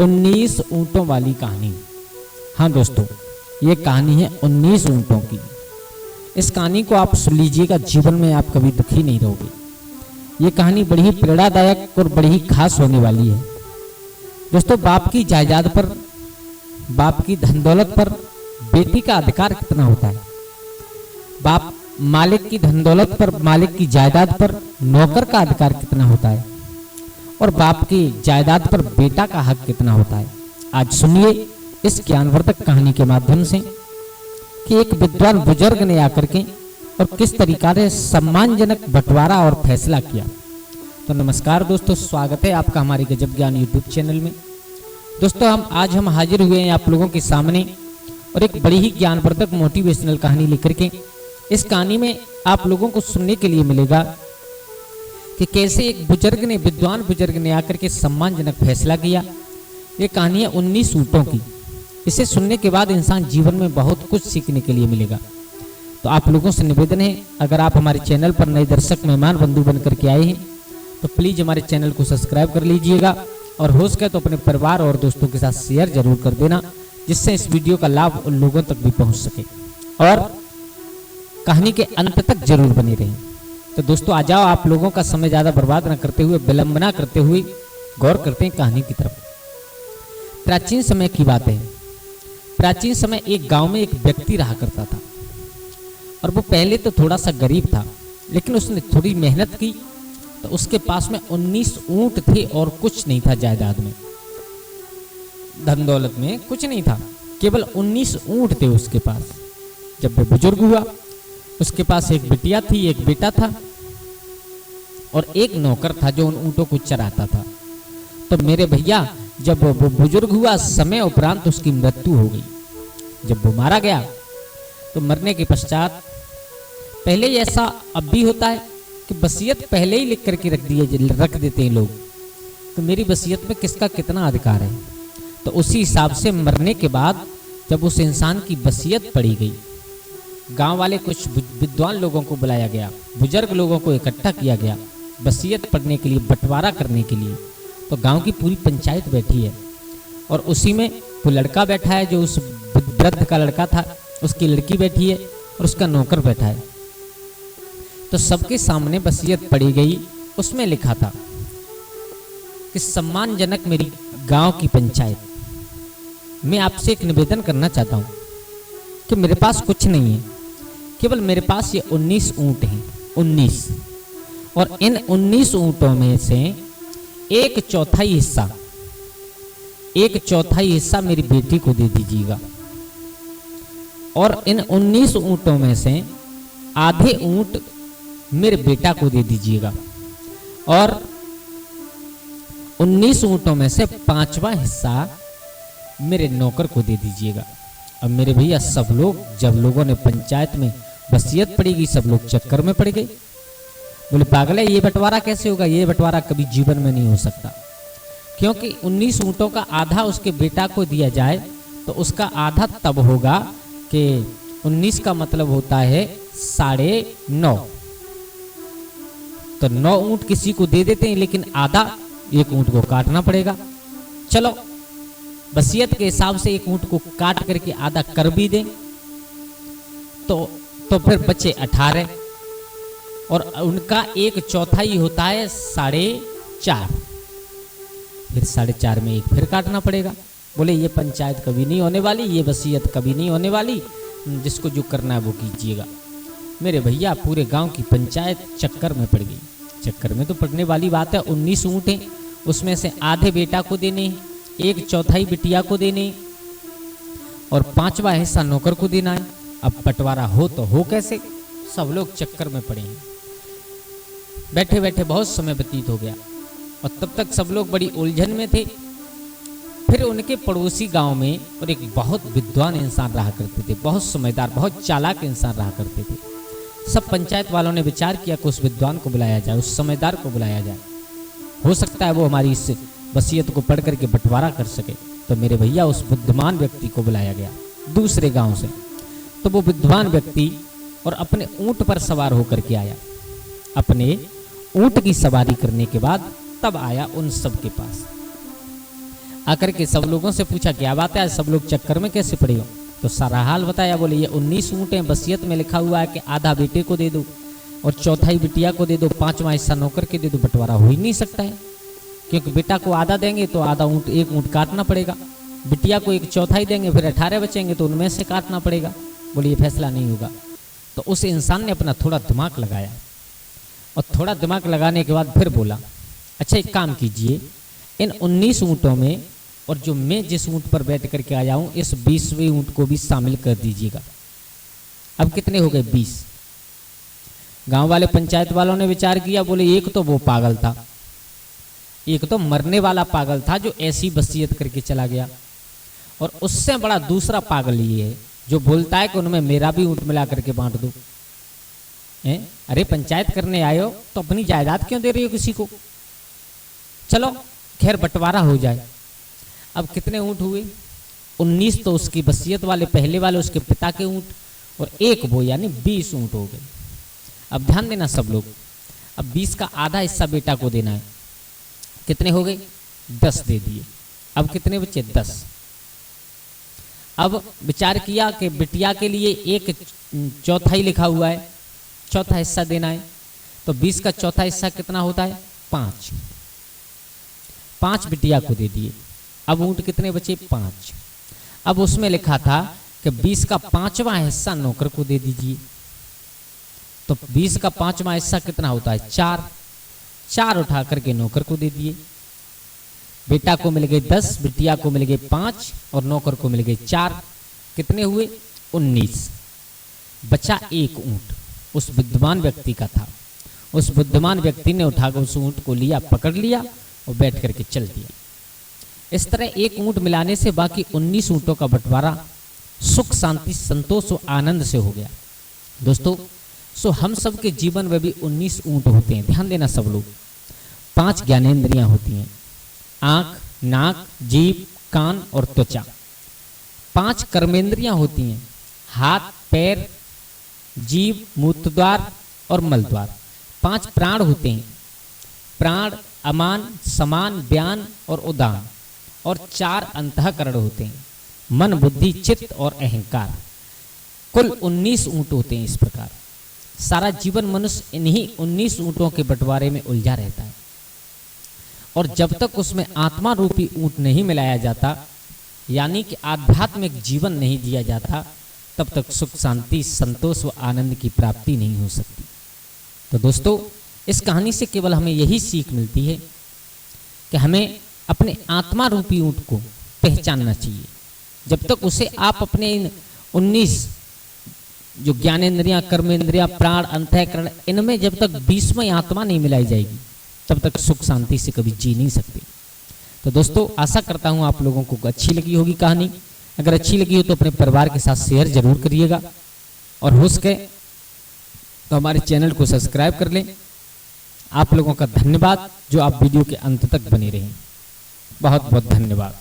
19 ऊंटों वाली कहानी। हाँ दोस्तों, ये कहानी है 19 ऊंटों की। इस कहानी को आप सुन लीजिएगा, जीवन में आप कभी दुखी नहीं रहोगे। ये कहानी बड़ी ही प्रेरणादायक और बड़ी ही खास होने वाली है। दोस्तों, बाप की जायदाद पर, बाप की धन दौलत पर बेटी का अधिकार कितना होता है? बाप मालिक की धन दौलत पर, मालिक की जायदाद पर नौकर का अधिकार कितना होता है? और बाप की जायदाद पर बेटा का हक कितना होता है? आज सुनिए इस ज्ञानवर्धक कहानी के माध्यम से कि एक विद्वान बुजुर्ग ने आकर के और किस तरीका से सम्मानजनक बंटवारा और फैसला किया। तो नमस्कार दोस्तों, स्वागत है आपका हमारे गजब ज्ञान यूट्यूब चैनल में। दोस्तों, आज हम हाजिर हुए हैं आप लोगों के सामने और एक बड़ी ही ज्ञानवर्धक मोटिवेशनल कहानी लेकर के। इस कहानी में आप लोगों को सुनने के लिए मिलेगा कि कैसे एक बुजुर्ग ने, विद्वान बुजुर्ग ने आकर के सम्मानजनक फैसला किया। ये कहानी है 19 ऊंटों की। इसे सुनने के बाद इंसान जीवन में बहुत कुछ सीखने के लिए मिलेगा। तो आप लोगों से निवेदन है, अगर आप हमारे चैनल पर नए दर्शक मेहमान बंधु बन करके आए हैं तो प्लीज़ हमारे चैनल को सब्सक्राइब कर लीजिएगा और हो सके तो अपने परिवार और दोस्तों के साथ शेयर जरूर कर देना, जिससे इस वीडियो का लाभ उन लोगों तक भी पहुंच सके और कहानी के अंत तक जरूर बने रहें। तो दोस्तों, आ जाओ, आप लोगों का समय ज़्यादा बर्बाद न करते हुए, विलंब न करते हुए गौर करते हैं कहानी की तरफ। प्राचीन समय की बात है। प्राचीन समय एक गांव में एक व्यक्ति रहा करता था और वो पहले तो थोड़ा सा गरीब था, लेकिन उसने थोड़ी मेहनत की तो उसके पास में 19 ऊंट थे और कुछ नहीं था जायदाद में, धन दौलत में कुछ नहीं था, केवल 19 ऊंट थे उसके पास। जब वो बुजुर्ग हुआ, उसके पास एक बिटिया थी, एक बेटा था और एक नौकर था जो उन ऊंटों को चराता था। तो मेरे भैया, जब वो बुजुर्ग हुआ, समय उपरांत उसकी मृत्यु हो गई। जब वो मारा गया तो मरने के पश्चात, पहले ऐसा अब भी होता है कि वसीयत पहले ही लिख करके रख देते हैं लोग, तो मेरी वसीयत में किसका कितना अधिकार है। तो उसी हिसाब से मरने के बाद जब उस इंसान की वसीयत पढ़ी गई, गांव वाले कुछ विद्वान लोगों को बुलाया गया, बुजुर्ग लोगों को इकट्ठा किया गया वसीयत पढ़ने के लिए, बंटवारा करने के लिए। तो गांव की पूरी पंचायत बैठी है और उसी में वो लड़का बैठा है जो उस वृद्ध का लड़का था, उसकी लड़की बैठी है और उसका नौकर बैठा है। तो सबके सामने वसीयत पढ़ी गई। उसमें लिखा था कि सम्मानजनक मेरी गांव की पंचायत, मैं आपसे एक निवेदन करना चाहता हूं कि मेरे पास कुछ नहीं है, केवल मेरे पास ये 19 ऊंट हैं, 19। और इन 19 ऊंटों में से एक चौथाई हिस्सा मेरी बेटी को दे दीजिएगा और इन 19 ऊंटों में से आधे ऊंट मेरे बेटा को दे दीजिएगा और 19 ऊंटों में से 5वां हिस्सा मेरे नौकर को दे दीजिएगा। अब मेरे भैया, सब लोग, जब लोगों ने पंचायत में वसीयत पड़ेगी, सब लोग चक्कर में पड़ गए। बोले, पागल है, ये बंटवारा कैसे होगा? ये बंटवारा कभी जीवन में नहीं हो सकता, क्योंकि 19 ऊंटों का आधा उसके बेटा को दिया जाए तो उसका आधा तब होगा कि 19 का मतलब होता है 9.5। तो 9 ऊंट किसी को दे देते हैं, लेकिन आधा एक ऊंट को काटना पड़ेगा। चलो, वसीयत के हिसाब से एक ऊंट को काट करके आधा कर भी दें तो फिर बचे 18 और उनका एक चौथाई होता है 4.5। फिर 4.5 में एक फिर काटना पड़ेगा। बोले, ये पंचायत कभी नहीं होने वाली, ये वसीयत कभी नहीं होने वाली, जिसको जो करना है वो कीजिएगा। मेरे भैया, पूरे गांव की पंचायत चक्कर में पड़ गई। चक्कर में तो पड़ने वाली बात है, 19 ऊंट हैं, उसमें से आधे बेटा को देने, एक चौथाई बिटिया को देने और 5वां हिस्सा नौकर को देना है। अब बंटवारा हो तो हो कैसे? सब लोग चक्कर में पड़े हैं। बैठे बैठे बहुत समय व्यतीत हो गया और तब तक सब लोग बड़ी उलझन में थे। फिर उनके पड़ोसी गांव में और एक बहुत विद्वान इंसान रहा करते थे, बहुत समझदार, बहुत चालाक इंसान रहा करते थे। सब पंचायत वालों ने विचार किया कि उस विद्वान को बुलाया जाए, उस समझदार को बुलाया जाए, हो सकता है वो हमारी इस वसीयत को पढ़ करके बंटवारा कर सके। तो मेरे भैया, उस बुद्धिमान व्यक्ति को बुलाया गया दूसरे गांव से। तो वो विद्वान व्यक्ति और अपने ऊंट पर सवार होकर के आया। अपने ऊंट की सवारी करने के बाद तब आया उन सब के पास। आकर के सब लोगों से पूछा क्या बात है, आज सब लोग चक्कर में कैसे पड़े हो। तो सारा हाल बताया। बोले ये 19 ऊँट हैं, वसीयत में लिखा हुआ है कि आधा बेटे को दे दो और चौथाई बिटिया को दे दो, 5वां हिस्सा नौकर के दे दो। बंटवारा हो ही नहीं सकता है, क्योंकि बेटा को आधा देंगे तो आधा ऊँट, एक ऊँट काटना पड़ेगा। बिटिया को एक चौथाई देंगे, फिर 18 बचेंगे तो उनमें से काटना पड़ेगा। बोले ये फैसला नहीं होगा। तो उस इंसान ने अपना थोड़ा दिमाग लगाया और थोड़ा दिमाग लगाने के बाद फिर बोला, अच्छा एक काम कीजिए, इन 19 ऊँटों में और जो मैं जिस ऊँट पर बैठ करके आया हूँ इस 20वें ऊँट को भी शामिल कर दीजिएगा। अब कितने हो गए? 20। गांव वाले पंचायत वालों ने विचार किया, बोले एक तो वो पागल था, एक तो मरने वाला पागल था जो ऐसी वसीयत करके चला गया, और उससे बड़ा दूसरा पागल ये है जो बोलता है कि उनमें मेरा भी ऊँट मिला करके बांट दो। अरे पंचायत करने आए हो तो अपनी जायदाद क्यों दे रही हो किसी को? चलो खैर बंटवारा हो जाए। अब कितने ऊँट हुए? 19 तो उसकी वसीयत वाले पहले वाले उसके पिता के ऊँट, और एक वो, यानी 20 ऊँट हो गए। अब ध्यान देना सब लोग, अब 20 का आधा हिस्सा बेटा को देना है। कितने हो गए? 10 दे दिए। अब कितने बचे? 10। अब विचार किया कि बिटिया के लिए एक चौथाई लिखा हुआ है, चौथा हिस्सा देना है, तो 20 का चौथा हिस्सा कितना होता है? 5। 5 बिटिया को दे दिए। अब ऊँट कितने बचे? 5। अब उसमें लिखा था कि 20 का 5वां हिस्सा नौकर को दे दीजिए, तो 20 का 5वां हिस्सा कितना होता है? 4। 4 उठा करके नौकर को दे दिए। बेटा को मिल गए 10, बिटिया को मिल गए 5 और नौकर को मिल गए 4। कितने हुए? 19। बचा एक ऊँट, उस बुद्धिमान व्यक्ति का था। उस बुद्धिमान व्यक्ति ने उठाकर उस ऊँट को लिया, पकड़ लिया और बैठ करके चल दिया। इस तरह एक ऊँट मिलाने से बाकी 19 ऊँटों का बंटवारा सुख शांति संतोष और आनंद से हो गया। दोस्तों सो हम सब के जीवन में भी 19 ऊँट होते हैं। ध्यान देना सब लोग। 5 ज्ञानेंद्रियां होती हैं, आँख, नाक, जीभ, कान और त्वचा। 5 कर्मेंद्रियां होती हैं, हाथ, पैर, जीभ, मूत्रद्वार और मलद्वार। 5 प्राण होते हैं, प्राण, अमान, समान, व्यान और उदान। और 4 अंतःकरण होते हैं, मन, बुद्धि, चित्त और अहंकार। कुल 19 ऊँट होते हैं। इस प्रकार सारा जीवन मनुष्य इन्हीं 19 ऊँटों के बंटवारे में उलझा रहता है, और जब तक उसमें आत्मा रूपी ऊँट नहीं मिलाया जाता, यानी कि आध्यात्मिक जीवन नहीं दिया जाता, तब तक सुख शांति संतोष व आनंद की प्राप्ति नहीं हो सकती। तो दोस्तों इस कहानी से केवल हमें यही सीख मिलती है कि हमें अपने आत्मा रूपी ऊँट को पहचानना चाहिए। जब तक उसे आप अपने इन 19 जो ज्ञानेंद्रियां, कर्मेंद्रियां, प्राण, अंतःकरण, इनमें जब तक 20वीं आत्मा नहीं मिलाई जाएगी तब तक सुख शांति से कभी जी नहीं सकते। तो दोस्तों आशा करता हूँ आप लोगों को अच्छी लगी होगी कहानी। अगर अच्छी लगी हो तो अपने परिवार के साथ शेयर जरूर करिएगा, और हो सके तो हमारे चैनल को सब्सक्राइब कर लें। आप लोगों का धन्यवाद जो आप वीडियो के अंत तक बने रहें। बहुत बहुत धन्यवाद।